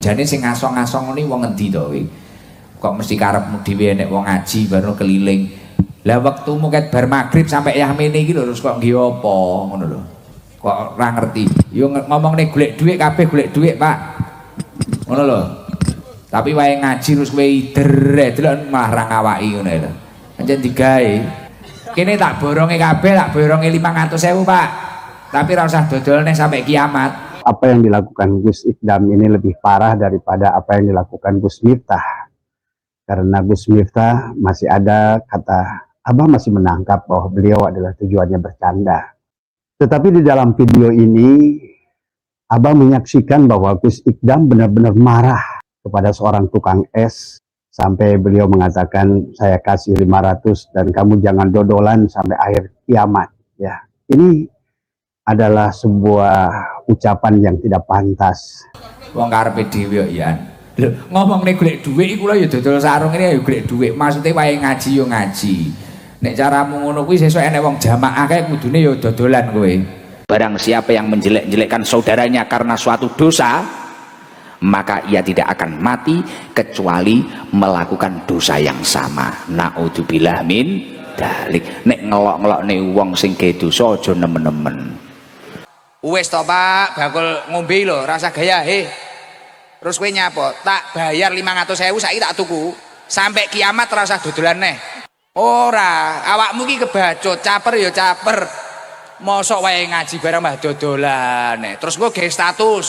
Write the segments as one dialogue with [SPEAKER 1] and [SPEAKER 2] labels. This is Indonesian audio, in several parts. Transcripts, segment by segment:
[SPEAKER 1] Jane sing ngasong-ngasong ngene wong endi to kowe? Kok mesti karepmu dhewe nek wong ngaji baru keliling. Lah wektumu ket bar magrib sampai yamene iki lho terus kok nggih apa ngono lho. Kok ora ngerti. Yo ngomongne golek dhuwit kabeh golek dhuwit, Pak. Ngono lho. Tapi wae ngaji terus kowe ider delok malah ra ngawaki ngono lho. Pancen digawe. Kene tak boronge kabeh, tak boronge 500.000, Pak. Tapi ora usah dodolne sampai kiamat.
[SPEAKER 2] Apa yang dilakukan Gus Ikdam ini lebih parah daripada apa yang dilakukan Gus Miftah. Karena Gus Miftah masih ada kata, Abah masih menangkap bahwa beliau adalah tujuannya bercanda. Tetapi di dalam video ini, Abah menyaksikan bahwa Gus Ikdam benar-benar marah kepada seorang tukang es. Sampai beliau mengatakan, saya kasih 500 dan kamu jangan dodolan sampai akhir kiamat. Ya, ini adalah sebuah ucapan yang tidak pantas.
[SPEAKER 1] Wong karepe dhewe ya. Lho, ngomongne golek dhuwit iku lho ya dodol sarung ini ya golek dhuwit. Maksude wae ngaji yo ngaji. Nek caramu ngono kuwi sesuk enek wong jamaah kae kudune ya dodolan kowe.
[SPEAKER 3] Barang siapa yang menjelek-jelekkan saudaranya karena suatu dosa, maka ia tidak akan mati kecuali melakukan dosa yang sama. Naudzubillah min dalik. Nek ngelok-ngelokne wong sing gawe dosa aja nemen-nemen.
[SPEAKER 4] Wes to Pak, bakul ngombe lho, rasa gaya he. Terus kowe nyapa? Tak bayar 500.000 saiki tak tuku. Sampai kiamat rasa dodolan neh. Ora, awakmu ki kebacut, caper ya caper. Mosok wae ngaji bareng mbah dodolan neh. Terus kowe gawe status.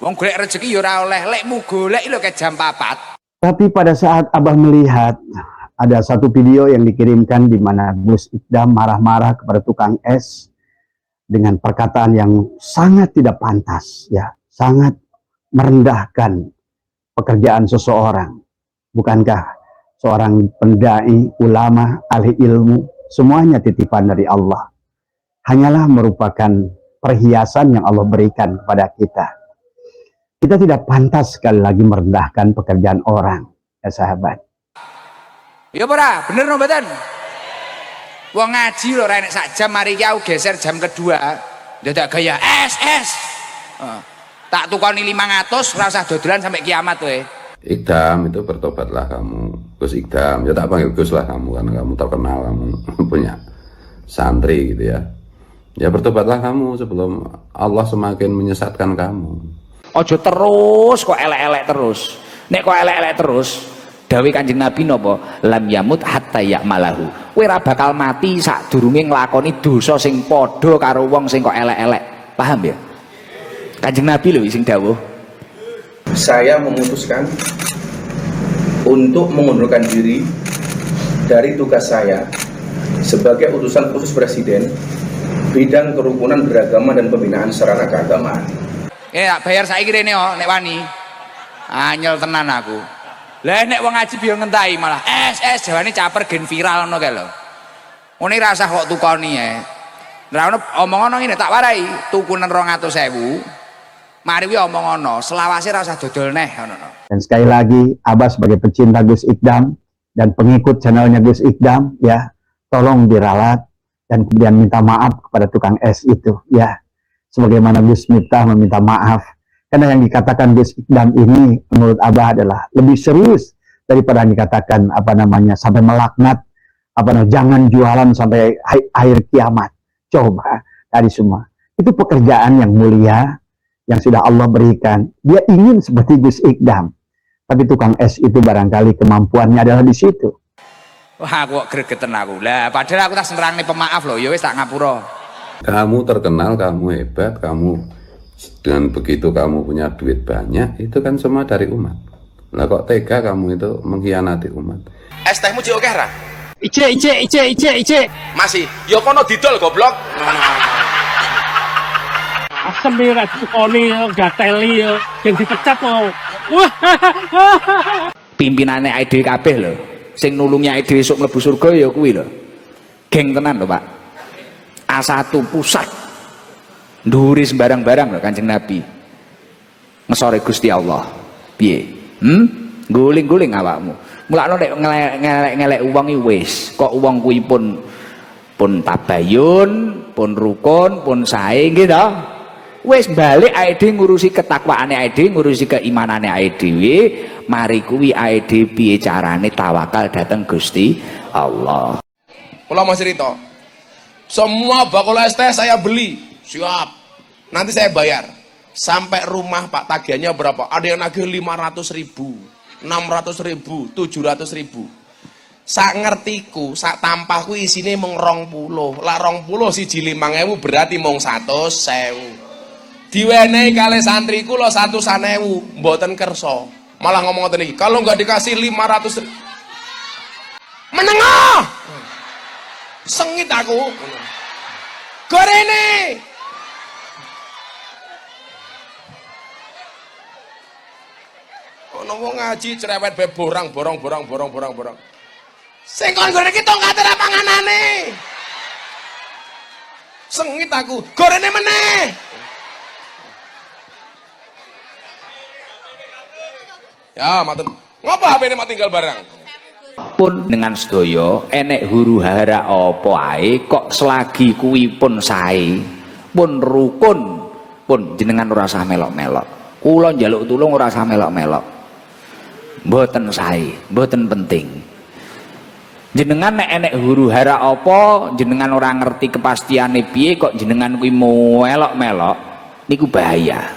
[SPEAKER 4] Wong golek rezeki ya ora oleh, lekmu golek lho ke jam 4.
[SPEAKER 2] Tapi pada saat Abah melihat ada satu video yang dikirimkan di mana Gus Ikdam marah-marah kepada tukang es dengan perkataan yang sangat tidak pantas, ya, sangat merendahkan pekerjaan seseorang. Bukankah seorang pendai, ulama, ahli ilmu, semuanya titipan dari Allah. Hanyalah merupakan perhiasan yang Allah berikan kepada kita. Kita tidak pantas sekali lagi merendahkan pekerjaan orang, ya sahabat.
[SPEAKER 4] Ya ora, bener no mboten? Wong ngaji lho ora enek sak jam mari iki aku geser jam kedua. Dadak gaya es. Tak tukoni 500 ora usah dodolan sampai kiamat kowe.
[SPEAKER 5] Ikdam itu bertobatlah kamu, Gus Ikdam. Ya tak panggil Gus lah kamu karena kamu terkenal, kamu punya santri gitu ya. Ya bertobatlah kamu sebelum Allah semakin menyesatkan kamu.
[SPEAKER 3] Ojo terus kok elek-elek terus. Nek kok elek-elek terus, dawuh Kanjeng Nabi napa? Lam yamut hatta ya'malahu. Kowe ora bakal mati sadurunge nglakoni dosa sing padha karo wong sing kok elek-elek. Paham ya? Kanjeng Nabi lho sing dawuh.
[SPEAKER 6] Saya memutuskan untuk mengundurkan diri dari tugas saya sebagai utusan khusus Presiden bidang kerukunan beragama dan pembinaan sarana keagamaan.
[SPEAKER 4] Tak bayar saiki rene nek wani. Anyel tenan aku. Lah nek wong ngaji biyo ngentahi malah es jawane caper gen viral ngono kae lho. Ngene ra usah kok tukoni ya. Lah ono omong ono ngene tak warai, tukunen 200.000. Mari kuwi omong ono, selawase ra usah dodol neh ngono.
[SPEAKER 2] Dan sekali lagi, Abah sebagai pecinta Gus Ikdam dan pengikut channelnya Gus Ikdam, ya, tolong diralat dan kemudian minta maaf kepada tukang es itu, ya. Sebagaimana Gus Miftah meminta maaf. Karena yang dikatakan Gus Ikdam ini menurut Abah adalah lebih serius daripada yang dikatakan sampai melaknat jangan jualan sampai akhir kiamat. Coba tadi semua. Itu pekerjaan yang mulia yang sudah Allah berikan. Dia ingin seperti Gus Ikdam. Tapi tukang es itu barangkali kemampuannya adalah di situ.
[SPEAKER 4] Wah, aku kok gregeten aku. Lah padahal aku tak senerangne pemaaf lho, ya wis tak ngapura.
[SPEAKER 5] Kamu terkenal, kamu hebat, kamu dengan begitu kamu punya duit banyak, itu kan semua dari umat. Lah kok tega kamu itu mengkhianati umat?
[SPEAKER 6] Es tehmu cek oke ra?
[SPEAKER 7] Ice.
[SPEAKER 6] Masih, yo kono didol goblok.
[SPEAKER 7] Asem ya, tukoni gateli ya, yang dipecat kok. Wah.
[SPEAKER 3] Pimpinane dhewe kabeh lho. Sing nulungi dhewe esuk mlebu surga ya kuwi lho. Geng tenan lho, Pak. A1 pusat. Nduri sembarang-barang lho Kanjeng Nabi. Ngesore Gusti Allah. Piye? Guling-guling awakmu. Mulakno nek ngelek-ngelek wong iki wis, kok wong kuwi pun tabayun, pun rukun, pun sae nggih to. Wis balik ae dhewe ngurusi ketakwaane ae dhewe, ngurusi keimanane ae dhewe, mari kuwi ae dhewe piye carane tawakal dateng Gusti Allah.
[SPEAKER 6] Kula mau cerita. Semua bakul es teh saya beli. Siap. Nanti saya bayar. Sampai rumah Pak tagihannya berapa? Ada yang nagih 500.000, 600.000, 700.000. Sak ngertiku, sak tampahku isine mung 20. Lah 20 siji 5.000 berarti mung 100.000. Diwenehi kali santriku lo 100.000, mboten kerso. Malah ngomong ngoten iki, kalau nggak dikasih 500 menengah. Sengit aku. Gorene. Ono wong ngaji cerewet be borang. Sing kon gorene ki tongkate ra panganane. Sengit aku. Gorene meneh. Ya, maten. Ngapa HP ini tinggal barang?
[SPEAKER 3] Pun dengan sedaya enek huru hara apa ae kok selagi kuwi pun sae, pun rukun, pun jenengan ora usah melok-melok. Kula njaluk tulung ora usah melok-melok. Mboten sae, mboten penting. Jenengan nek enek huru hara apa, jenengan ora ngerti kepastiane piye kok jenengan kuwi melok-melok, niku bahaya.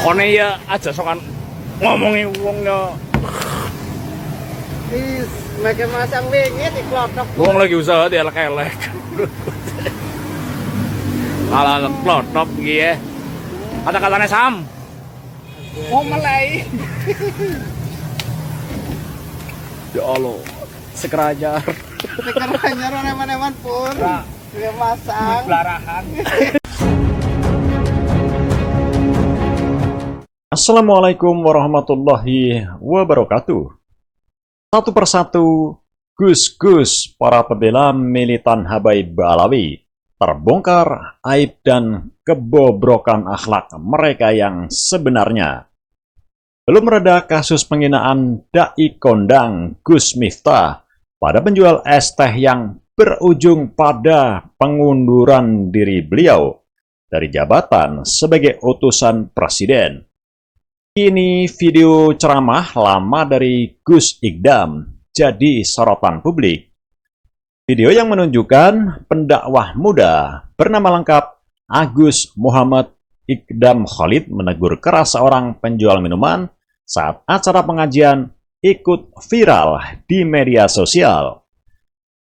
[SPEAKER 7] Kone ya aja sokan ngomongi wong ya.
[SPEAKER 8] Wis, make masang wingi diklothok.
[SPEAKER 7] Wong lagi usaha dielek-elek. Malah klothok iki ya. Kata-katane Sam.
[SPEAKER 8] Mau melai.
[SPEAKER 7] Ya Allah, sekerajar.
[SPEAKER 8] Sekarang nyaro neman-neman pun. Dia masang.
[SPEAKER 7] Belarahan.
[SPEAKER 9] Assalamualaikum warahmatullahi wabarakatuh. Satu persatu, gus-gus para pembela militan Habaib Alawi terbongkar aib dan kebobrokan akhlak mereka yang sebenarnya. Belum reda kasus penghinaan dai kondang Gus Miftah pada penjual es teh yang berujung pada pengunduran diri beliau dari jabatan sebagai utusan presiden. Kini video ceramah lama dari Gus Ikdam jadi sorotan publik. Video yang menunjukkan pendakwah muda bernama lengkap Agus Muhammad Ikdam Khalid menegur keras seorang penjual minuman saat acara pengajian ikut viral di media sosial.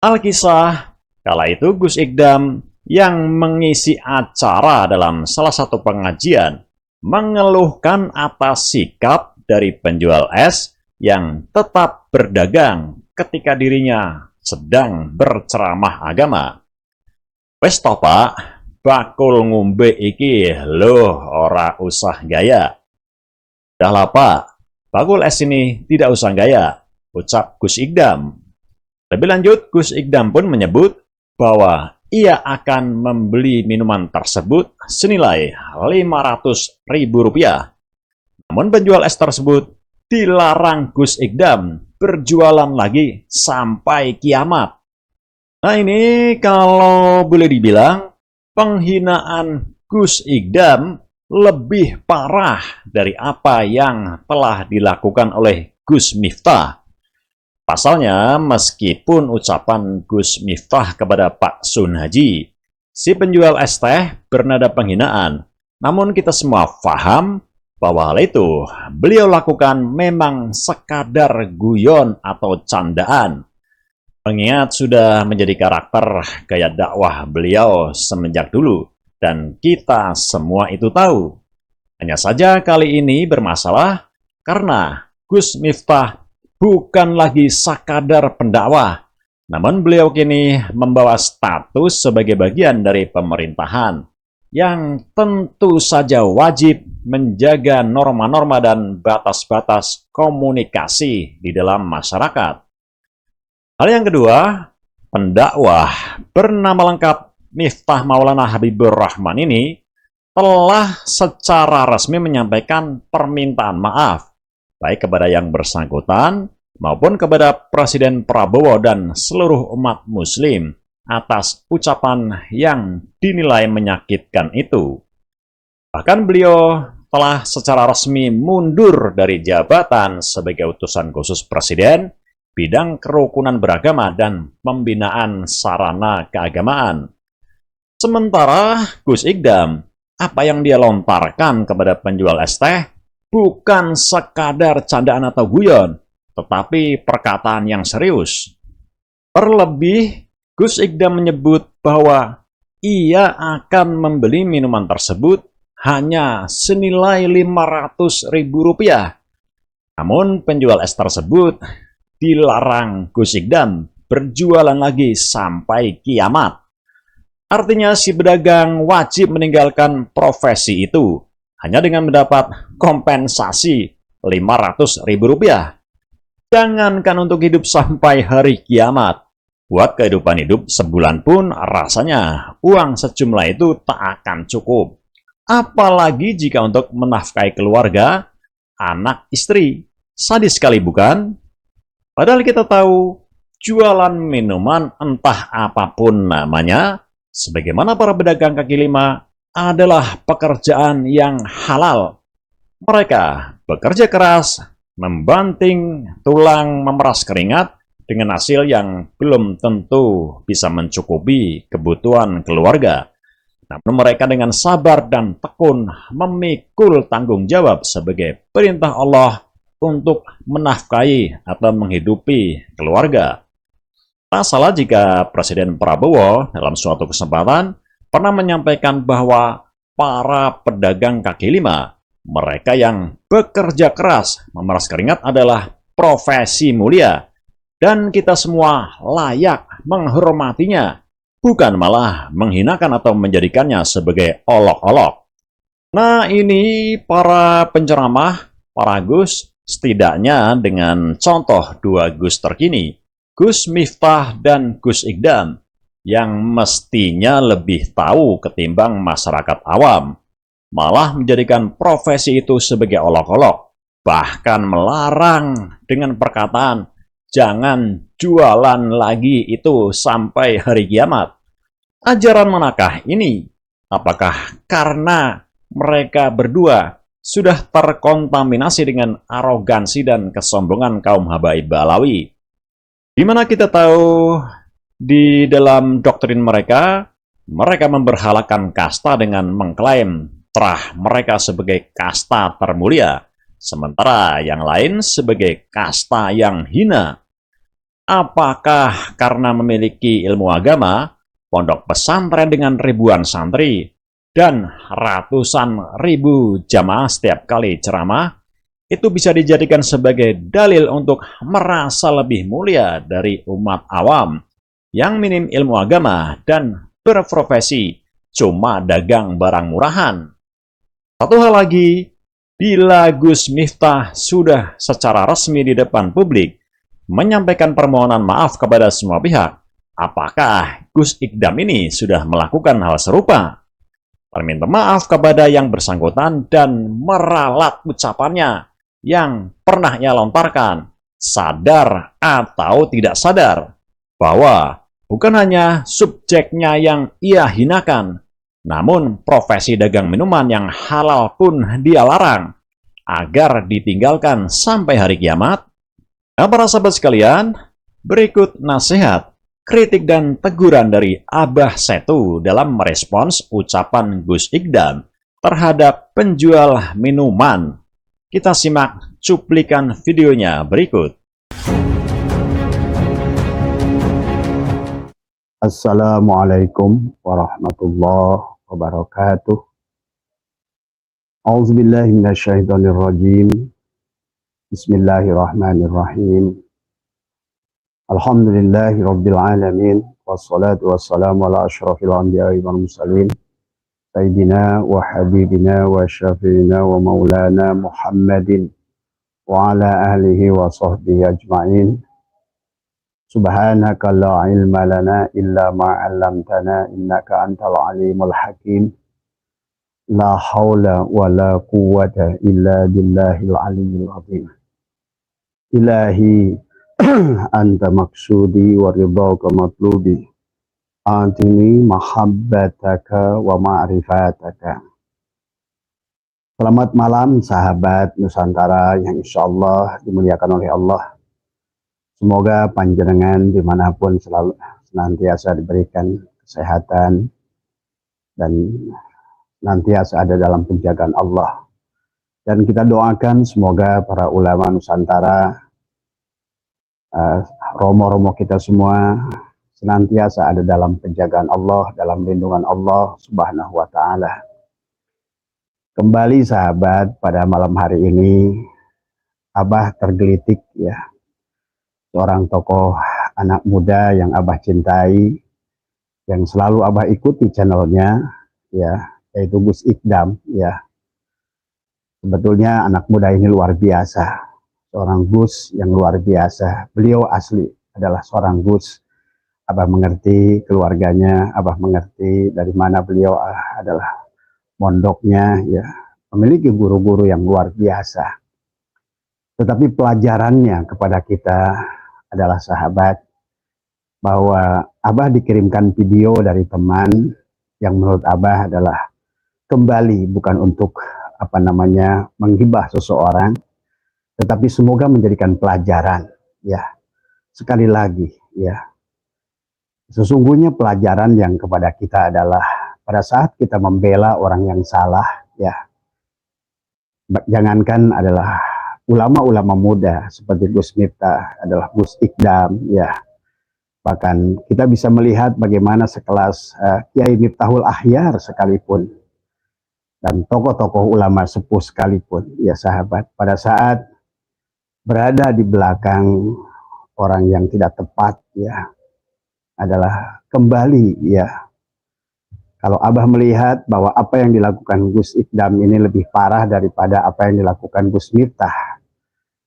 [SPEAKER 9] Alkisah, kala itu Gus Ikdam yang mengisi acara dalam salah satu pengajian mengeluhkan atas sikap dari penjual es yang tetap berdagang ketika dirinya sedang berceramah agama. Wes toh Pak, bakul ngombe iki loh ora usah gaya. Dahlah Pak, bakul es ini tidak usah gaya, ucap Gus Ikdam. Lebih lanjut, Gus Ikdam pun menyebut bahwa ia akan membeli minuman tersebut senilai Rp500.000. Namun penjual es tersebut dilarang Gus Ikdam berjualan lagi sampai kiamat. Nah ini kalau boleh dibilang penghinaan Gus Ikdam lebih parah dari apa yang telah dilakukan oleh Gus Miftah. Pasalnya, meskipun ucapan Gus Miftah kepada Pak Sun Haji, si penjual es teh bernada penghinaan, namun kita semua paham bahwa hal itu beliau lakukan memang sekadar guyon atau candaan. Mengingat sudah menjadi karakter gaya dakwah beliau semenjak dulu, dan kita semua itu tahu. Hanya saja kali ini bermasalah karena Gus Miftah bukan lagi sekadar pendakwah, namun beliau kini membawa status sebagai bagian dari pemerintahan yang tentu saja wajib menjaga norma-norma dan batas-batas komunikasi di dalam masyarakat. Hal yang kedua, pendakwah bernama lengkap Miftah Maulana Habibur Rahman ini telah secara resmi menyampaikan permintaan maaf baik kepada yang bersangkutan maupun kepada Presiden Prabowo dan seluruh umat muslim atas ucapan yang dinilai menyakitkan itu. Bahkan beliau telah secara resmi mundur dari jabatan sebagai utusan khusus Presiden bidang kerukunan beragama dan pembinaan sarana keagamaan. Sementara Gus Ikdam, apa yang dia lontarkan kepada penjual es teh bukan sekadar candaan atau guyon, tetapi perkataan yang serius. Terlebih, Gus Ikdam menyebut bahwa ia akan membeli minuman tersebut hanya senilai Rp500.000. Namun penjual es tersebut dilarang Gus Ikdam berjualan lagi sampai kiamat. Artinya si pedagang wajib meninggalkan profesi itu hanya dengan mendapat kompensasi Rp500.000. Jangankan untuk hidup sampai hari kiamat, buat kehidupan hidup sebulan pun rasanya uang sejumlah itu tak akan cukup. Apalagi jika untuk menafkahi keluarga, anak, istri. Sadis sekali bukan? Padahal kita tahu, jualan minuman entah apapun namanya, sebagaimana para pedagang kaki lima, adalah pekerjaan yang halal. Mereka bekerja keras, membanting tulang, memeras keringat, dengan hasil yang belum tentu bisa mencukupi kebutuhan keluarga. Namun mereka dengan sabar dan tekun memikul tanggung jawab sebagai perintah Allah untuk menafkahi atau menghidupi keluarga. Tak salah jika Presiden Prabowo dalam suatu kesempatan pernah menyampaikan bahwa para pedagang kaki lima, mereka yang bekerja keras, memeras keringat adalah profesi mulia, dan kita semua layak menghormatinya, bukan malah menghinakan atau menjadikannya sebagai olok-olok. Nah, ini para penceramah, para Gus, setidaknya dengan contoh dua Gus terkini, Gus Miftah dan Gus Ikdam, yang mestinya lebih tahu ketimbang masyarakat awam, malah menjadikan profesi itu sebagai olok-olok, bahkan melarang dengan perkataan, jangan jualan lagi itu sampai hari kiamat. Ajaran manakah ini? Apakah karena mereka berdua sudah terkontaminasi dengan arogansi dan kesombongan kaum habaib Balawi? Di mana kita tahu di dalam doktrin mereka, mereka memberhalakan kasta dengan mengklaim terah mereka sebagai kasta termulia, sementara yang lain sebagai kasta yang hina. Apakah karena memiliki ilmu agama, pondok pesantren dengan ribuan santri, dan ratusan ribu jamaah setiap kali ceramah, itu bisa dijadikan sebagai dalil untuk merasa lebih mulia dari umat awam yang minim ilmu agama dan berprofesi cuma dagang barang murahan? Satu hal lagi, bila Gus Miftah sudah secara resmi di depan publik menyampaikan permohonan maaf kepada semua pihak, apakah Gus Ikdam ini sudah melakukan hal serupa? Perminta maaf kepada yang bersangkutan dan meralat ucapannya yang pernah ia lontarkan, sadar atau tidak sadar, bahwa bukan hanya subjeknya yang ia hinakan, namun profesi dagang minuman yang halal pun dia larang, agar ditinggalkan sampai hari kiamat. Nah, para sahabat sekalian, berikut nasihat, kritik dan teguran dari Abah Setu dalam merespons ucapan Gus Ikdam terhadap penjual minuman. Kita simak cuplikan videonya berikut.
[SPEAKER 2] Assalamualaikum warahmatullahi wabarakatuh. A'udzubillahi minasyaitonirrajim. Bismillahirrahmanirrahim. Alhamdulillahi rabbil alamin. Wassalatu wassalamu ala asyrafil anbiya'i wal mursalin. Sayyidina wa habibina wa syafi'ina wa maulana Muhammadin wa ala alihi wa sahbihi ajma'in. Subhanaka la ilma lana illa ma 'allamtana innaka antal alimul hakim. La haula wa la quwwata illa billahil aliyyil azim. Ilahi anta maksudi wa ridhaka matlubi. atini mahabbataka wa ma'rifataka. Selamat malam sahabat Nusantara yang insya Allah dimuliakan oleh Allah. Semoga panjenengan dimanapun selalu senantiasa diberikan kesehatan dan senantiasa ada dalam penjagaan Allah. Dan kita doakan semoga para ulama Nusantara, romo-romo kita semua senantiasa ada dalam penjagaan Allah, dalam lindungan Allah Subhanahu wa Ta'ala. Kembali sahabat, pada malam hari ini Abah tergelitik ya, seorang tokoh anak muda yang Abah cintai, yang selalu Abah ikuti channelnya ya, yaitu Gus Ikdam ya. Sebetulnya anak muda ini luar biasa, seorang Gus yang luar biasa. Beliau asli adalah seorang Gus. Abah mengerti keluarganya, Abah mengerti dari mana beliau adalah mondoknya ya, memiliki guru-guru yang luar biasa. Tetapi pelajarannya kepada kita adalah sahabat, bahwa Abah dikirimkan video dari teman yang menurut Abah adalah kembali bukan untuk menghibah seseorang, tetapi semoga menjadikan pelajaran ya. Sekali lagi ya, sesungguhnya pelajaran yang kepada kita adalah pada saat kita membela orang yang salah ya, jangankan adalah ulama-ulama muda seperti Gus Miftah, adalah Gus Ikdam ya, bahkan kita bisa melihat bagaimana sekelas Kiai Miftahul Ahyar sekalipun, dan tokoh-tokoh ulama sepuh sekalipun ya sahabat, pada saat berada di belakang orang yang tidak tepat ya, adalah kembali ya. Kalau Abah melihat bahwa apa yang dilakukan Gus Ikdam ini lebih parah daripada apa yang dilakukan Gus Miftah.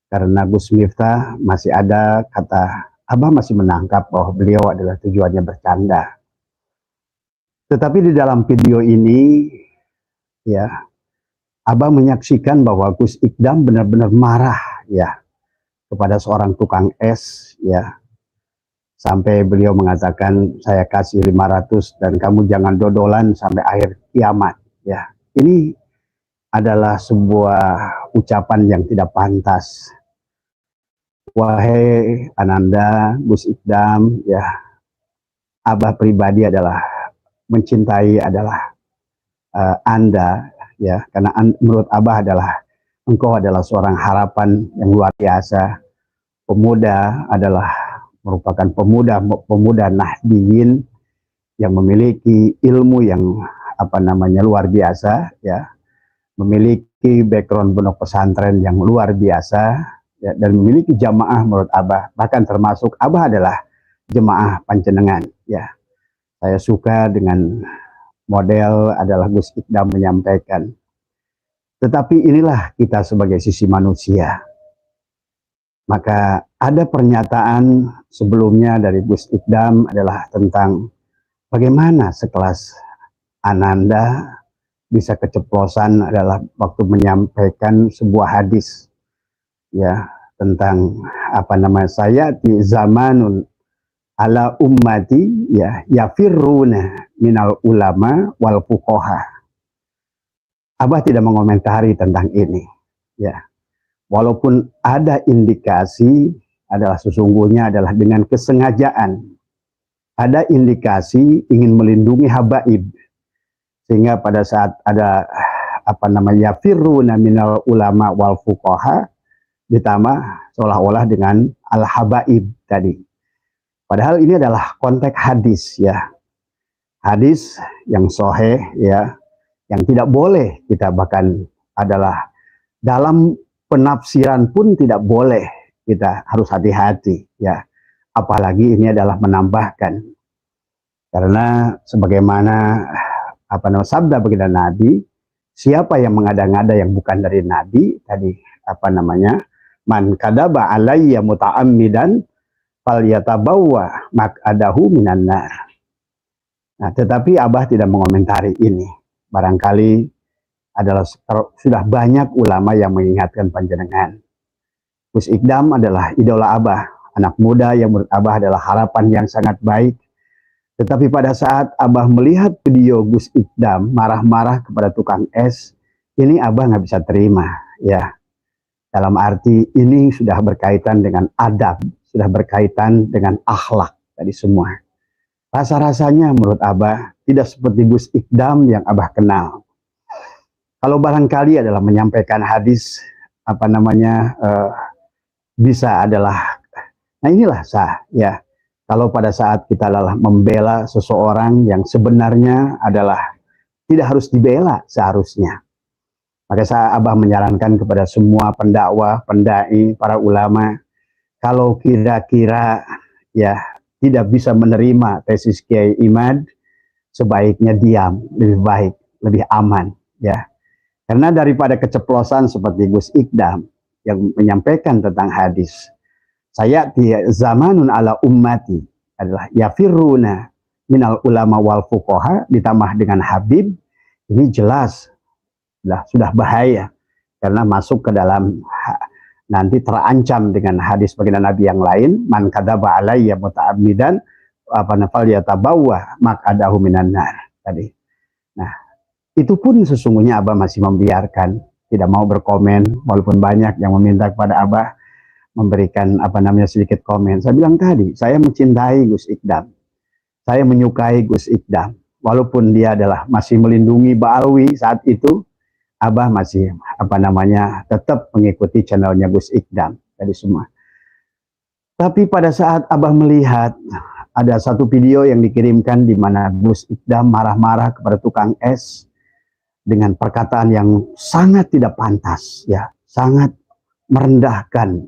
[SPEAKER 2] Karena Gus Miftah masih ada kata, Abah masih menangkap bahwa beliau adalah tujuannya bercanda. Tetapi di dalam video ini, ya, Abah menyaksikan bahwa Gus Ikdam benar-benar marah, ya, kepada seorang tukang es, ya. Sampai beliau mengatakan, saya kasih 500 dan kamu jangan dodolan sampai akhir kiamat. Ya, ini adalah sebuah ucapan yang tidak pantas. Wahai Ananda, Gus Ikdam, ya, Abah pribadi adalah mencintai adalah Anda, ya, karena menurut Abah adalah engkau adalah seorang harapan yang luar biasa. Pemuda adalah merupakan pemuda Nahdiyin yang memiliki ilmu yang luar biasa ya, memiliki background pondok pesantren yang luar biasa ya, dan memiliki jamaah menurut Abah, bahkan termasuk Abah adalah jemaah panjenengan ya. Saya suka dengan model adalah Gus Ikdam menyampaikan, tetapi inilah kita sebagai sisi manusia. Maka ada pernyataan sebelumnya dari Gus Ikdam adalah tentang bagaimana sekelas Ananda bisa keceplosan adalah waktu menyampaikan sebuah hadis ya, tentang saya di zamanun ala ummati ya yafirruna minal ulama wal fuqaha. Abah tidak mengomentari tentang ini ya. Walaupun ada indikasi adalah sesungguhnya adalah dengan kesengajaan. Ada indikasi ingin melindungi habaib. Sehingga pada saat ada firruna minal ulama wal fuqaha ditambah seolah-olah dengan al habaib tadi. Padahal ini adalah konteks hadis ya. Hadis yang sahih ya, yang tidak boleh kita bahkan adalah dalam penafsiran pun tidak boleh, kita harus hati-hati ya, apalagi ini adalah menambahkan, karena sebagaimana sabda baginda Nabi, siapa yang mengada-ngada yang bukan dari Nabi tadi man kadaba alayya muta'ammidan falyatabawwa maq'adahu minan nar. Nah, tetapi Abah tidak mengomentari ini, barangkali adalah sudah banyak ulama yang mengingatkan panjenengan. Gus Ikdam adalah idola Abah, anak muda yang menurut Abah adalah harapan yang sangat baik, Tetapi pada saat Abah melihat video Gus Ikdam marah-marah kepada tukang es, ini Abah nggak bisa terima, ya. Dalam arti ini sudah berkaitan dengan adab, sudah berkaitan dengan akhlak tadi semua. Rasa-rasanya menurut Abah tidak seperti Gus Ikdam yang Abah kenal. Kalau barangkali adalah menyampaikan hadis, bisa adalah, nah inilah sah, ya. Kalau pada saat kita adalah membela seseorang yang sebenarnya adalah tidak harus dibela seharusnya. Maka Abah menyarankan kepada semua pendakwah, pendai, para ulama, kalau kira-kira ya tidak bisa menerima tesis Kiai Imad, sebaiknya diam, lebih baik, lebih aman, ya. Karena daripada keceplosan seperti Gus Ikdam yang menyampaikan tentang hadis, saya di zamanun ala ummati adalah yafiruna minal ulama wal fuqaha ditambah dengan Habib, ini jelas sudah bahaya karena masuk ke dalam nanti terancam dengan hadis baginda Nabi yang lain, man kadzaba alayya muta'ammidan nafal yatabawwa maq'adahu minan nar tadi. Nah, itu pun sesungguhnya Abah masih membiarkan, tidak mau berkomen walaupun banyak yang meminta kepada Abah memberikan sedikit komen. Saya bilang tadi, saya mencintai Gus Ikdam. Saya menyukai Gus Ikdam. Walaupun dia adalah masih melindungi Ba'alwi saat itu, Abah masih tetap mengikuti channelnya Gus Ikdam tadi semua. Tapi pada saat Abah melihat ada satu video yang dikirimkan di mana Gus Ikdam marah-marah kepada tukang es dengan perkataan yang sangat tidak pantas, ya, sangat merendahkan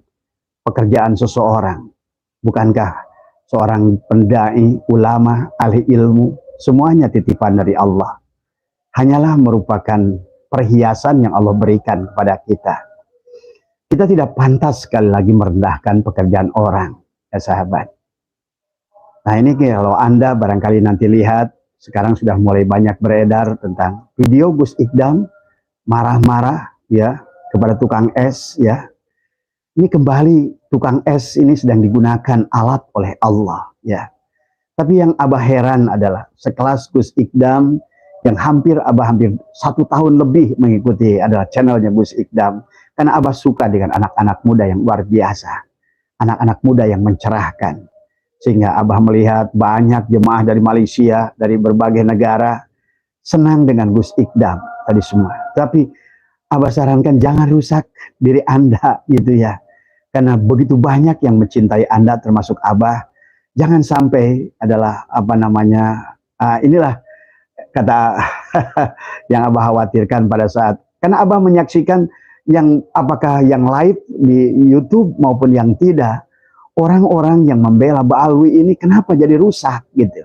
[SPEAKER 2] pekerjaan seseorang. Bukankah seorang pendai, ulama, ahli ilmu, semuanya titipan dari Allah. Hanyalah merupakan perhiasan yang Allah berikan kepada kita. Kita tidak pantas sekali lagi merendahkan pekerjaan orang, ya sahabat. Nah ini kalau Anda barangkali nanti lihat, sekarang sudah mulai banyak beredar tentang video Gus Ikdam marah-marah ya kepada tukang es, ya. Ini kembali tukang es ini sedang digunakan alat oleh Allah, ya. Tapi yang Abah heran adalah sekelas Gus Ikdam yang hampir 1 tahun lebih mengikuti adalah channelnya Gus Ikdam, karena Abah suka dengan anak-anak muda yang luar biasa, anak-anak muda yang mencerahkan, sehingga Abah melihat banyak jemaah dari Malaysia, dari berbagai negara senang dengan Gus Ikdam tadi semua. Tapi Abah sarankan jangan rusak diri Anda gitu ya. Karena begitu banyak yang mencintai Anda termasuk Abah, jangan sampai adalah inilah kata yang Abah khawatirkan pada saat, karena Abah menyaksikan yang apakah yang live di YouTube maupun yang tidak, orang-orang yang membela Ba'alwi ini kenapa jadi rusak gitu.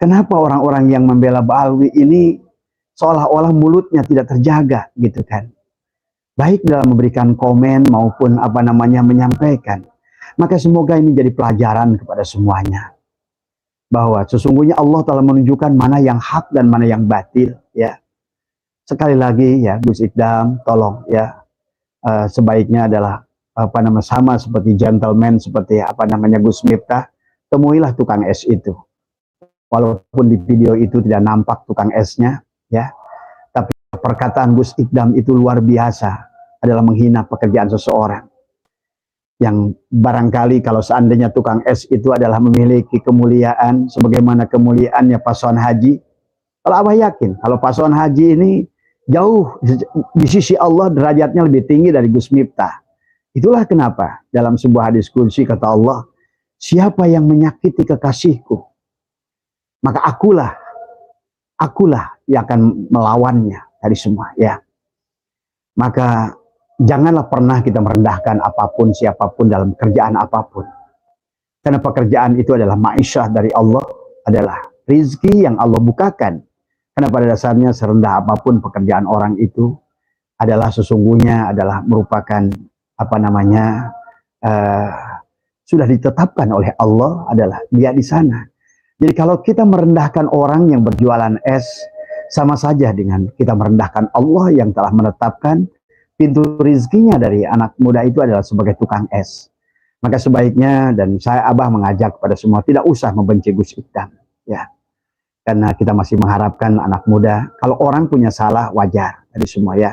[SPEAKER 2] Kenapa orang-orang yang membela Ba'alwi ini seolah-olah mulutnya tidak terjaga gitu kan. Baik dalam memberikan komen maupun menyampaikan. Maka semoga ini jadi pelajaran kepada semuanya, bahwa sesungguhnya Allah telah menunjukkan mana yang hak dan mana yang batil, ya. Sekali lagi ya Gus Ikdam, tolong ya, sebaiknya adalah sama seperti gentleman, seperti Gus Miftah, temuilah tukang es itu. Walaupun di video itu tidak nampak tukang esnya, ya. Tapi perkataan Gus Ikdam itu luar biasa, adalah menghina pekerjaan seseorang. Yang barangkali kalau seandainya tukang es itu adalah memiliki kemuliaan sebagaimana kemuliaannya pahlawan haji, kalau Abah yakin kalau pahlawan haji ini jauh di sisi Allah derajatnya lebih tinggi dari Gus Miftah. Itulah kenapa dalam sebuah hadis qudsi kata Allah, siapa yang menyakiti kekasihku, maka akulah yang akan melawannya dari semua, ya. Maka janganlah pernah kita merendahkan apapun, siapapun dalam kerjaan apapun. Karena pekerjaan itu adalah ma'isyah dari Allah, adalah rizki yang Allah bukakan. Karena pada dasarnya serendah apapun pekerjaan orang itu adalah sesungguhnya adalah merupakan sudah ditetapkan oleh Allah, adalah dia di sana. Jadi kalau kita merendahkan orang yang berjualan es, sama saja dengan kita merendahkan Allah yang telah menetapkan pintu rizkinya dari anak muda itu adalah sebagai tukang es. Maka sebaiknya, dan saya Abah mengajak kepada semua, tidak usah membenci Gus Ikdam. ya. Karena kita masih mengharapkan anak muda, kalau orang punya salah wajar dari semua ya.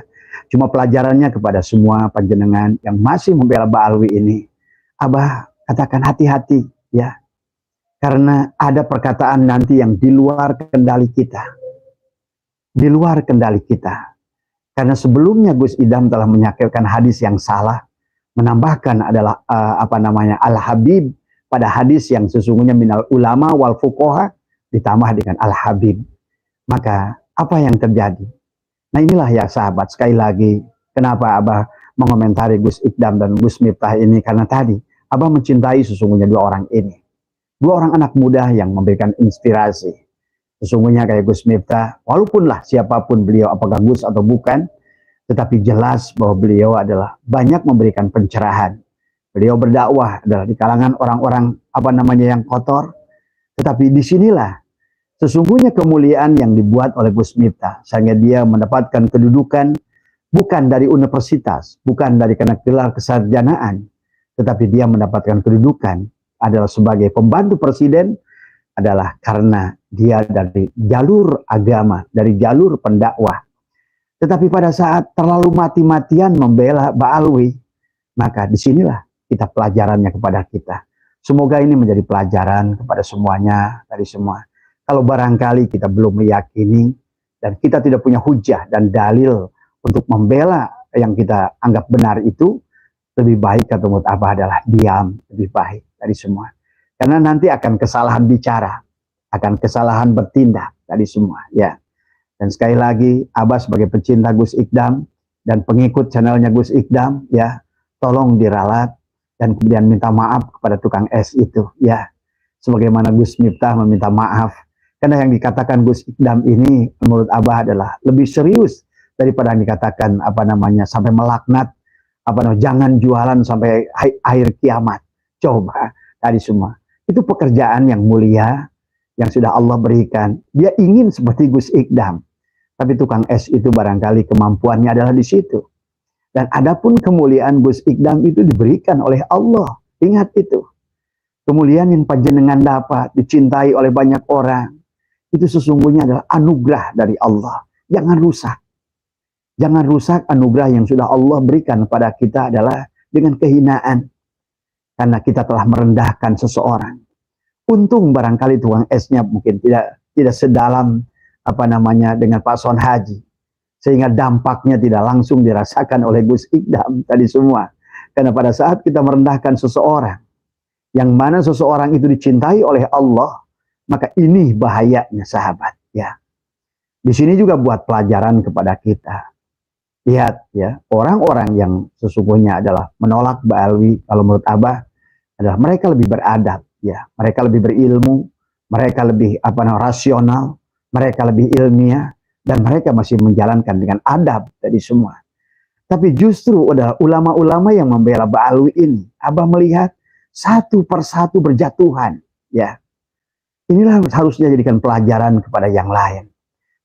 [SPEAKER 2] Cuma pelajarannya kepada semua panjenengan yang masih membela Ba'alwi ini, Abah katakan hati-hati ya. Karena ada perkataan nanti yang di luar kendali kita. Di luar kendali kita. Karena sebelumnya Gus Idam telah menyakirkan hadis yang salah, menambahkan adalah Al-Habib pada hadis yang sesungguhnya minal ulama wal fuqaha ditambah dengan Al-Habib. Maka apa yang terjadi? Nah inilah ya sahabat, sekali lagi kenapa Abah mengomentari Gus Idam dan Gus Miftah ini, karena tadi Abah mencintai sesungguhnya dua orang ini. Dua orang anak muda yang memberikan inspirasi. Sesungguhnya kayak Gus Miftah, walaupun lah siapapun beliau, apakah Gus atau bukan, tetapi jelas bahwa beliau adalah banyak memberikan pencerahan. Beliau berdakwah adalah di kalangan orang-orang yang kotor. Tetapi disinilah sesungguhnya kemuliaan yang dibuat oleh Gus Miftah, sehingga dia mendapatkan kedudukan bukan dari universitas, bukan dari karena gelar kesarjanaan, tetapi dia mendapatkan kedudukan adalah sebagai pembantu presiden, adalah karena dia dari jalur agama, dari jalur pendakwah. Tetapi pada saat terlalu mati-matian membela Ba'alwi, maka disinilah kita pelajarannya kepada kita. Semoga ini menjadi pelajaran kepada semuanya, dari semua. Kalau barangkali kita belum meyakini dan kita tidak punya hujah dan dalil untuk membela yang kita anggap benar itu, lebih baik kata menurut Abah adalah diam, lebih baik dari semua. Karena nanti akan kesalahan bicara, akan kesalahan bertindak dari semua, ya. Dan sekali lagi, Abah sebagai pecinta Gus Ikdam dan pengikut channelnya Gus Ikdam, ya, tolong diralat dan kemudian minta maaf kepada tukang es itu, ya. Sebagaimana Gus Miftah meminta maaf, karena yang dikatakan Gus Ikdam ini menurut Abah adalah lebih serius daripada yang dikatakan sampai melaknat, jangan jualan sampai akhir kiamat. Coba tadi semua. Itu pekerjaan yang mulia yang sudah Allah berikan. Dia ingin seperti Gus Ikdam. Tapi tukang es itu barangkali kemampuannya adalah di situ. Dan adapun kemuliaan Gus Ikdam itu diberikan oleh Allah. Ingat itu. Kemuliaan yang panjenengan dapat, dicintai oleh banyak orang, itu sesungguhnya adalah anugerah dari Allah. Jangan rusak. Jangan rusak anugerah yang sudah Allah berikan kepada kita adalah dengan kehinaan. Karena kita telah merendahkan seseorang. Untung barangkali tukang esnya mungkin tidak sedalam dengan Pak Son Haji. Sehingga dampaknya tidak langsung dirasakan oleh Gus Ikdam tadi semua. Karena pada saat kita merendahkan seseorang, yang mana seseorang itu dicintai oleh Allah, maka ini bahayanya sahabat, ya. Di sini juga buat pelajaran kepada kita. Lihat ya, orang-orang yang sesungguhnya adalah menolak Ba'alwi, kalau menurut Abah adalah mereka lebih beradab, ya. Mereka lebih berilmu, mereka lebih rasional, mereka lebih ilmiah, dan mereka masih menjalankan dengan adab tadi semua. Tapi justru adalah ulama-ulama yang membela Ba'alwi ini, Abah melihat satu persatu berjatuhan, ya. Inilah harusnya jadikan pelajaran kepada yang lain.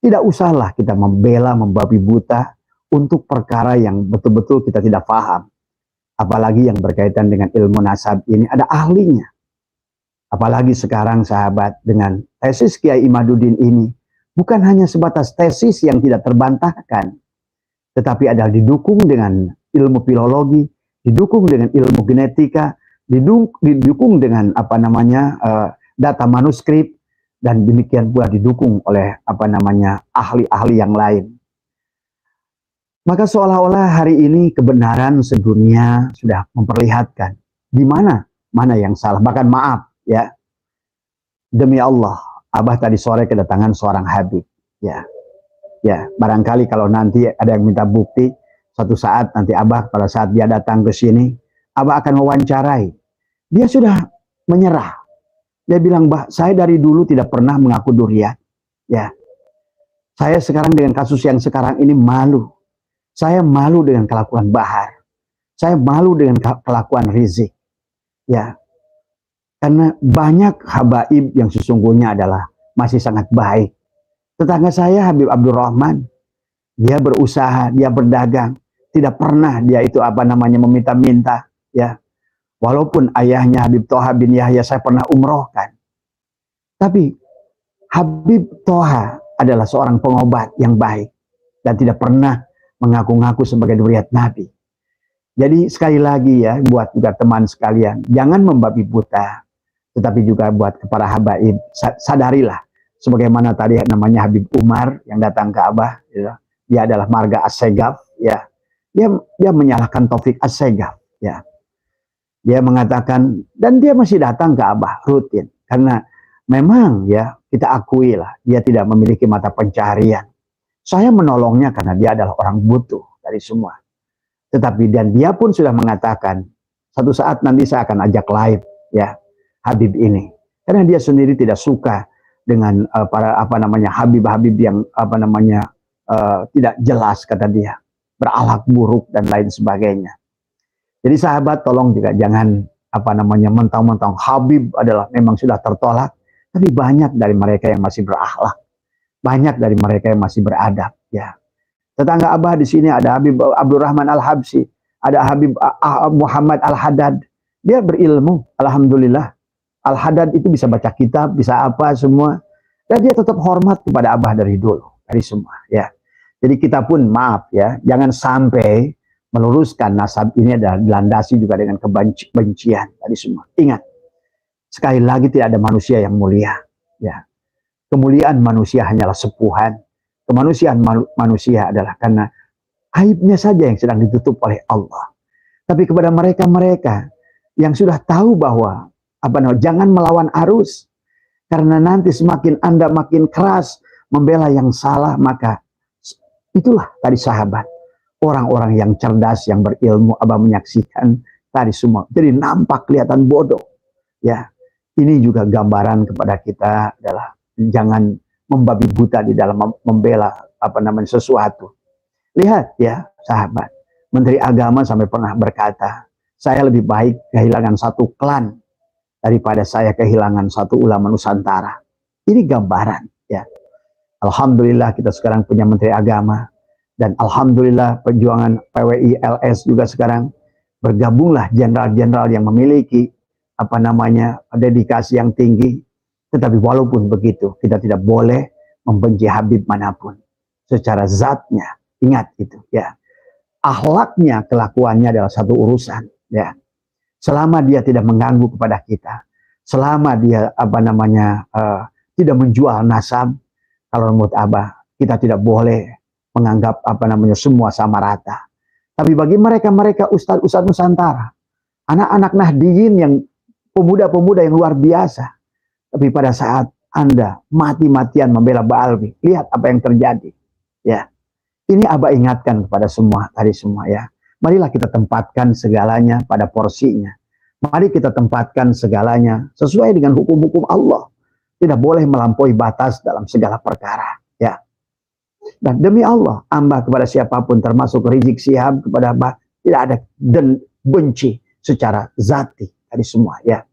[SPEAKER 2] Tidak usahlah kita membela, membabi buta untuk perkara yang betul-betul kita tidak paham. Apalagi yang berkaitan dengan ilmu nasab ini ada ahlinya. Apalagi sekarang sahabat dengan tesis Kiai Imaduddin ini bukan hanya sebatas tesis yang tidak terbantahkan, tetapi adalah didukung dengan ilmu filologi, didukung dengan ilmu genetika, didukung dengan data manuskrip, dan demikian pula didukung oleh ahli-ahli yang lain. Maka seolah-olah hari ini kebenaran sedunia sudah memperlihatkan di mana yang salah. Bahkan maaf ya, demi Allah, Abah tadi sore kedatangan seorang habib, ya. Ya, barangkali kalau nanti ada yang minta bukti, suatu saat nanti Abah pada saat dia datang ke sini, Abah akan mewawancarai. Dia sudah menyerah. Dia bilang, "Bah, saya dari dulu tidak pernah mengaku durian." Ya. Saya sekarang dengan kasus yang sekarang ini malu. Saya malu dengan kelakuan Bahar. Saya malu dengan kelakuan Rizik. Ya. Karena banyak habaib yang sesungguhnya adalah masih sangat baik. Tetangga saya Habib Abdurrahman, dia berusaha, dia berdagang, tidak pernah dia itu meminta-minta, ya. Walaupun ayahnya Habib Toha bin Yahya saya pernah umrohkan. Tapi Habib Toha adalah seorang pengobat yang baik dan tidak pernah mengaku-ngaku sebagai dzurriyyat Nabi. Jadi sekali lagi ya, buat juga teman sekalian, jangan membabi buta, tetapi juga buat para habaib, sadarilah, sebagaimana tadi namanya Habib Umar yang datang ke Abah, ya, dia adalah marga As-Segaf, ya, dia menyalahkan Taufik As-Segaf, ya, dia mengatakan, dan dia masih datang ke Abah rutin, karena memang ya kita akui lah, dia tidak memiliki mata pencaharian. Saya menolongnya karena dia adalah orang butuh dari semua. Tetapi dan dia pun sudah mengatakan satu saat nanti saya akan ajak live ya Habib ini, karena dia sendiri tidak suka dengan para Habib-Habib yang tidak jelas, kata dia, berakhlak buruk dan lain sebagainya. Jadi sahabat tolong juga jangan mentang-mentang Habib adalah memang sudah tertolak, tapi banyak dari mereka yang masih berakhlak, banyak dari mereka yang masih beradab ya. Tetangga Abah di sini ada Habib Abdurrahman Al-Habsyi, ada Habib Muhammad Al-Haddad. Dia berilmu, alhamdulillah. Al-Haddad itu bisa baca kitab, bisa apa semua. Dan dia tetap hormat kepada Abah dari dulu, dari semua ya. Jadi kita pun maaf ya, jangan sampai meluruskan nasab ini adalah dilandasi juga dengan kebencian tadi semua. Ingat, sekali lagi tidak ada manusia yang mulia ya. Kemuliaan manusia hanyalah sepuhan. Kemanusiaan manusia adalah karena aibnya saja yang sedang ditutup oleh Allah. Tapi kepada mereka-mereka yang sudah tahu bahwa jangan melawan arus, karena nanti semakin Anda makin keras membela yang salah, maka itulah tadi sahabat, orang-orang yang cerdas, yang berilmu. Abah menyaksikan tadi semua, jadi nampak kelihatan bodoh ya. Ini juga gambaran kepada kita adalah jangan membabi buta di dalam membela sesuatu. Lihat ya sahabat, Menteri Agama sampai pernah berkata, saya lebih baik kehilangan satu klan daripada saya kehilangan satu ulama Nusantara. Ini gambaran ya. Alhamdulillah kita sekarang punya Menteri Agama, dan alhamdulillah perjuangan PWI LS juga sekarang bergabunglah jenderal-jenderal yang memiliki dedikasi yang tinggi. Tetapi walaupun begitu, kita tidak boleh membenci Habib manapun. Secara zatnya, ingat itu ya. Akhlaknya, kelakuannya adalah satu urusan ya. Selama dia tidak mengganggu kepada kita, selama dia tidak menjual nasab, kalau menurut Abah, kita tidak boleh menganggap semua sama rata. Tapi bagi mereka ustadz-ustadz Nusantara, anak-anak Nahdiyin yang pemuda-pemuda yang luar biasa, tapi pada saat Anda mati-matian membela Ba'alwi, lihat apa yang terjadi. Ya, ini Abah ingatkan kepada semua tadi semua ya. Marilah kita tempatkan segalanya pada porsinya. Mari kita tempatkan segalanya sesuai dengan hukum-hukum Allah. Tidak boleh melampaui batas dalam segala perkara. Ya. Dan demi Allah, Abah kepada siapapun, termasuk Rizik Syihab kepada Abah, tidak ada benci secara zati tadi semua ya.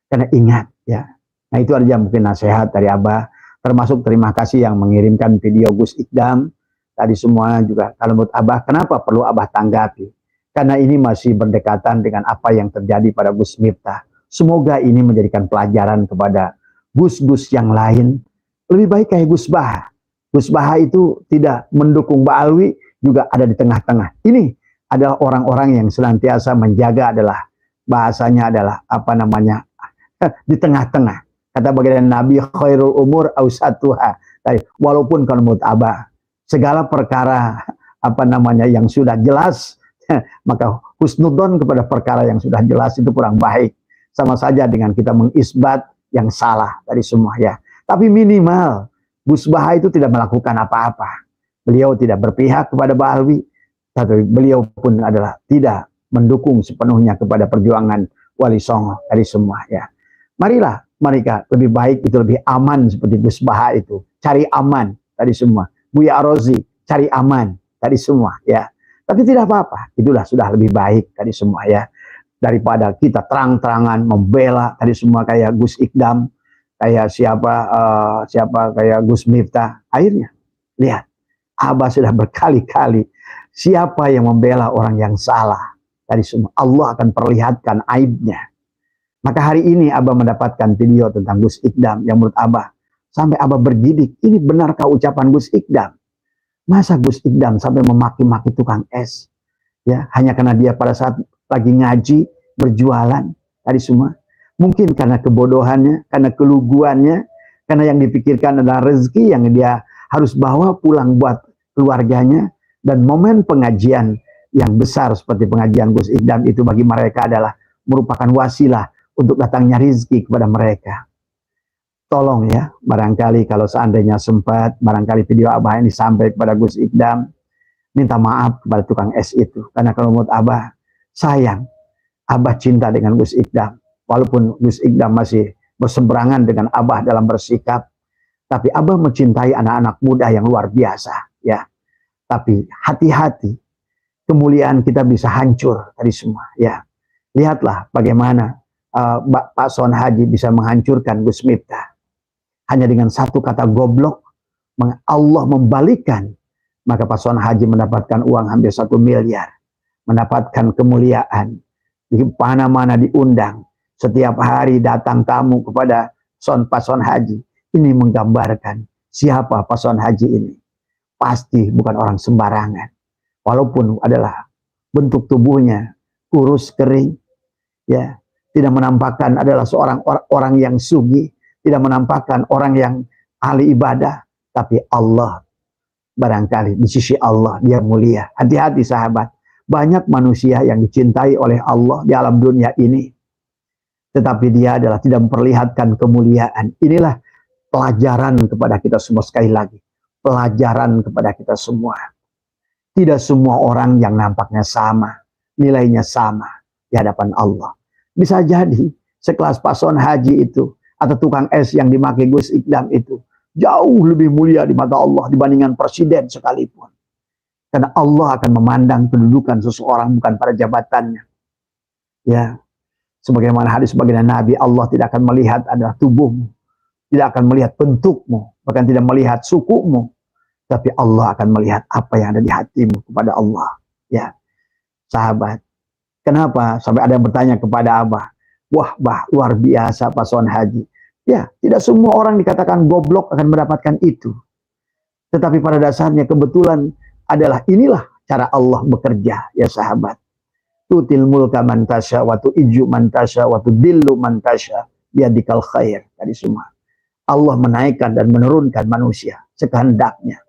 [SPEAKER 2] Karena ingat ya. Nah itu aja mungkin nasihat dari Abah, termasuk terima kasih yang mengirimkan video Gus Ikdam tadi semua juga. Kalau menurut Abah, kenapa perlu Abah tanggapi? Karena ini masih berdekatan dengan apa yang terjadi pada Gus Miftah. Semoga ini menjadikan pelajaran kepada Gus-Gus yang lain. Lebih baik kayak Gus Baha. Gus Baha itu tidak mendukung Ba'alwi, juga ada di tengah-tengah. Ini adalah orang-orang yang senantiasa menjaga, adalah bahasanya adalah di tengah-tengah. Kata baginda Nabi, khairul umur ausatuha. Walaupun kalau menurut Abah, segala perkara yang sudah jelas, maka husnudon kepada perkara yang sudah jelas itu kurang baik. Sama saja dengan kita mengisbat yang salah dari semua ya. Tapi minimal Gus Baha itu tidak melakukan apa-apa. Beliau tidak berpihak kepada Ba'alwi, tapi beliau pun adalah tidak mendukung sepenuhnya kepada perjuangan Wali Songo dari semua ya. Marilah mereka lebih baik, itu lebih aman seperti Gus Baha itu. Cari aman tadi semua. Buya Arozi cari aman tadi semua ya. Tapi tidak apa-apa, itulah sudah lebih baik tadi semua ya. Daripada kita terang-terangan membela tadi semua kayak Gus Ikdam, kayak kayak Gus Miftah. Akhirnya lihat, Abah sudah berkali-kali, siapa yang membela orang yang salah tadi semua, Allah akan perlihatkan aibnya. Maka hari ini Abah mendapatkan video tentang Gus Ikdam yang menurut Abah sampai Abah bergidik, ini benarkah ucapan Gus Ikdam? Masa Gus Ikdam sampai memaki-maki tukang es? Ya, hanya karena dia pada saat lagi ngaji, berjualan, tadi semua. Mungkin karena kebodohannya, karena keluguannya, karena yang dipikirkan adalah rezeki yang dia harus bawa pulang buat keluarganya, dan momen pengajian yang besar seperti pengajian Gus Ikdam itu bagi mereka adalah merupakan wasilah untuk datangnya rezeki kepada mereka. Tolong ya, barangkali kalau seandainya sempat, barangkali video Abah ini sampai kepada Gus Ikdam, minta maaf kepada tukang es itu. Karena kalau menurut Abah, sayang, Abah cinta dengan Gus Ikdam. Walaupun Gus Ikdam masih berseberangan dengan Abah dalam bersikap, tapi Abah mencintai anak-anak muda yang luar biasa. Ya, tapi hati-hati, kemuliaan kita bisa hancur tadi semua. Ya, lihatlah bagaimana Pak Son Haji bisa menghancurkan Gus Miftah. Hanya dengan satu kata goblok, Allah membalikkan, maka Pak Son Haji mendapatkan uang hampir 1 miliar, mendapatkan kemuliaan, di mana-mana diundang, setiap hari datang tamu kepada Pak Son Haji. Ini menggambarkan siapa Pak Son Haji ini. Pasti bukan orang sembarangan, walaupun adalah bentuk tubuhnya kurus kering, ya, tidak menampakkan adalah seorang orang yang sugih, tidak menampakkan orang yang ahli ibadah, tapi Allah, barangkali di sisi Allah dia mulia. Hati-hati sahabat, banyak manusia yang dicintai oleh Allah di alam dunia ini, tetapi dia adalah tidak memperlihatkan kemuliaan. Inilah pelajaran kepada kita semua, sekali lagi, pelajaran kepada kita semua. Tidak semua orang yang nampaknya sama, nilainya sama di hadapan Allah. Bisa jadi sekelas Pak Son Haji itu, atau tukang es yang dimaki Gus Ikdam itu, jauh lebih mulia di mata Allah dibandingkan presiden sekalipun. Karena Allah akan memandang kedudukan seseorang bukan pada jabatannya. Ya, sebagaimana hadis baginda Nabi, Allah tidak akan melihat adalah tubuhmu, tidak akan melihat bentukmu, bahkan tidak melihat sukumu, tapi Allah akan melihat apa yang ada di hatimu kepada Allah. Ya, sahabat, kenapa sampai ada yang bertanya kepada Abah, wah bah, luar biasa Pak Son Haji. Ya, tidak semua orang dikatakan goblok akan mendapatkan itu. Tetapi pada dasarnya kebetulan adalah inilah cara Allah bekerja, ya sahabat. Tutil mulka man tasya, wa tu'izzu man tasya, wa tudillu man tasya, biyadikal khair. Tadi semua. Allah menaikkan dan menurunkan manusia sekehendaknya.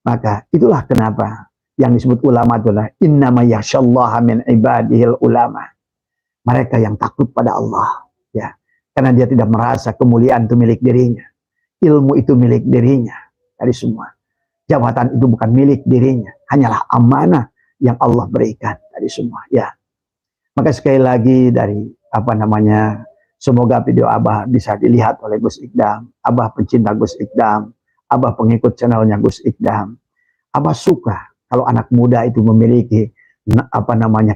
[SPEAKER 2] Maka itulah kenapa yang disebut ulama adalah innama yakhsyallaha min ibadihil ulama. Mereka yang takut pada Allah, ya. Karena dia tidak merasa kemuliaan itu milik dirinya, ilmu itu milik dirinya, dari semua. Jabatan itu bukan milik dirinya, hanyalah amanah yang Allah berikan dari semua. Ya, maka sekali lagi dari semoga video Abah bisa dilihat oleh Gus Ikdam. Abah pencinta Gus Ikdam, Abah pengikut channelnya Gus Ikdam. Abah suka kalau anak muda itu memiliki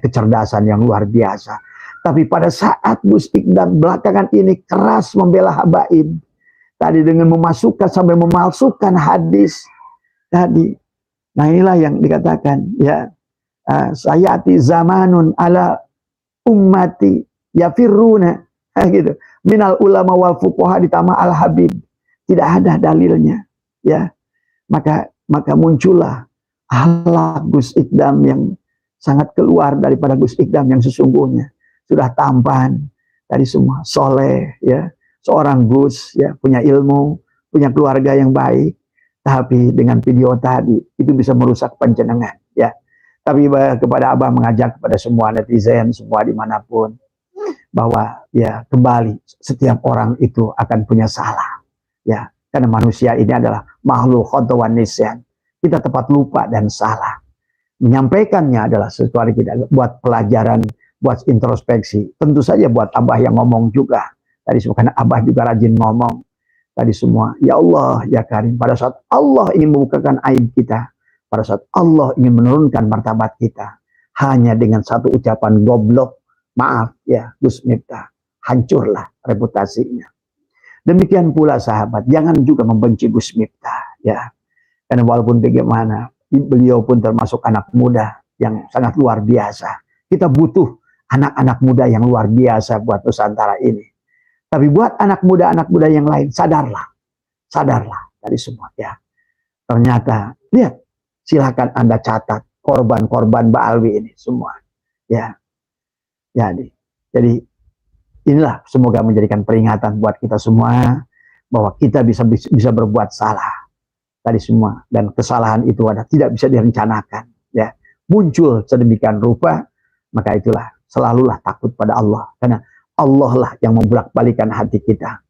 [SPEAKER 2] kecerdasan yang luar biasa. Tapi pada saat Gus Ikdam belakangan ini keras membela habaib, tadi dengan memasukkan sampai memalsukan hadis tadi. Nah inilah yang dikatakan, ya, sayati zamanun ala ummati yafirruna, gitu, minal ulama wal fuqaha ditama al habib. Tidak ada dalilnya, ya. Maka muncullah akhlak Gus Ikdam yang sangat keluar daripada Gus Ikdam yang sesungguhnya. Sudah tampan dari semua, soleh, ya, seorang Gus, ya, punya ilmu, punya keluarga yang baik, tapi dengan video tadi itu bisa merusak panjenengan, ya. Tapi kepada Abah mengajak kepada semua netizen, semua dimanapun, bahwa ya kembali setiap orang itu akan punya salah, ya, karena manusia ini adalah makhluk khotowan nisyan. Kita tepat lupa dan salah. Menyampaikannya adalah sesuatu kita buat pelajaran, buat introspeksi. Tentu saja buat Abah yang ngomong juga. Tadi semua, karena Abah juga rajin ngomong. Tadi semua, ya Allah, ya Karim. Pada saat Allah ingin membukakan aib kita, pada saat Allah ingin menurunkan martabat kita, hanya dengan satu ucapan goblok, maaf ya Gus Miftah, hancurlah reputasinya. Demikian pula sahabat, jangan juga membenci Gus Miftah, ya. Karena walaupun bagaimana, beliau pun termasuk anak muda yang sangat luar biasa. Kita butuh anak-anak muda yang luar biasa buat Nusantara ini. Tapi buat anak muda yang lain, sadarlah. sadarlah tadi semua ya. Ternyata lihat, silakan Anda catat korban-korban Mbak Alwi ini semua ya. Jadi inilah semoga menjadikan peringatan buat kita semua bahwa kita bisa berbuat salah tadi semua, dan kesalahan itu tidak bisa direncanakan ya, muncul sedemikian rupa. Maka itulah selalulah takut pada Allah, karena Allah lah yang membolak-balikan hati kita.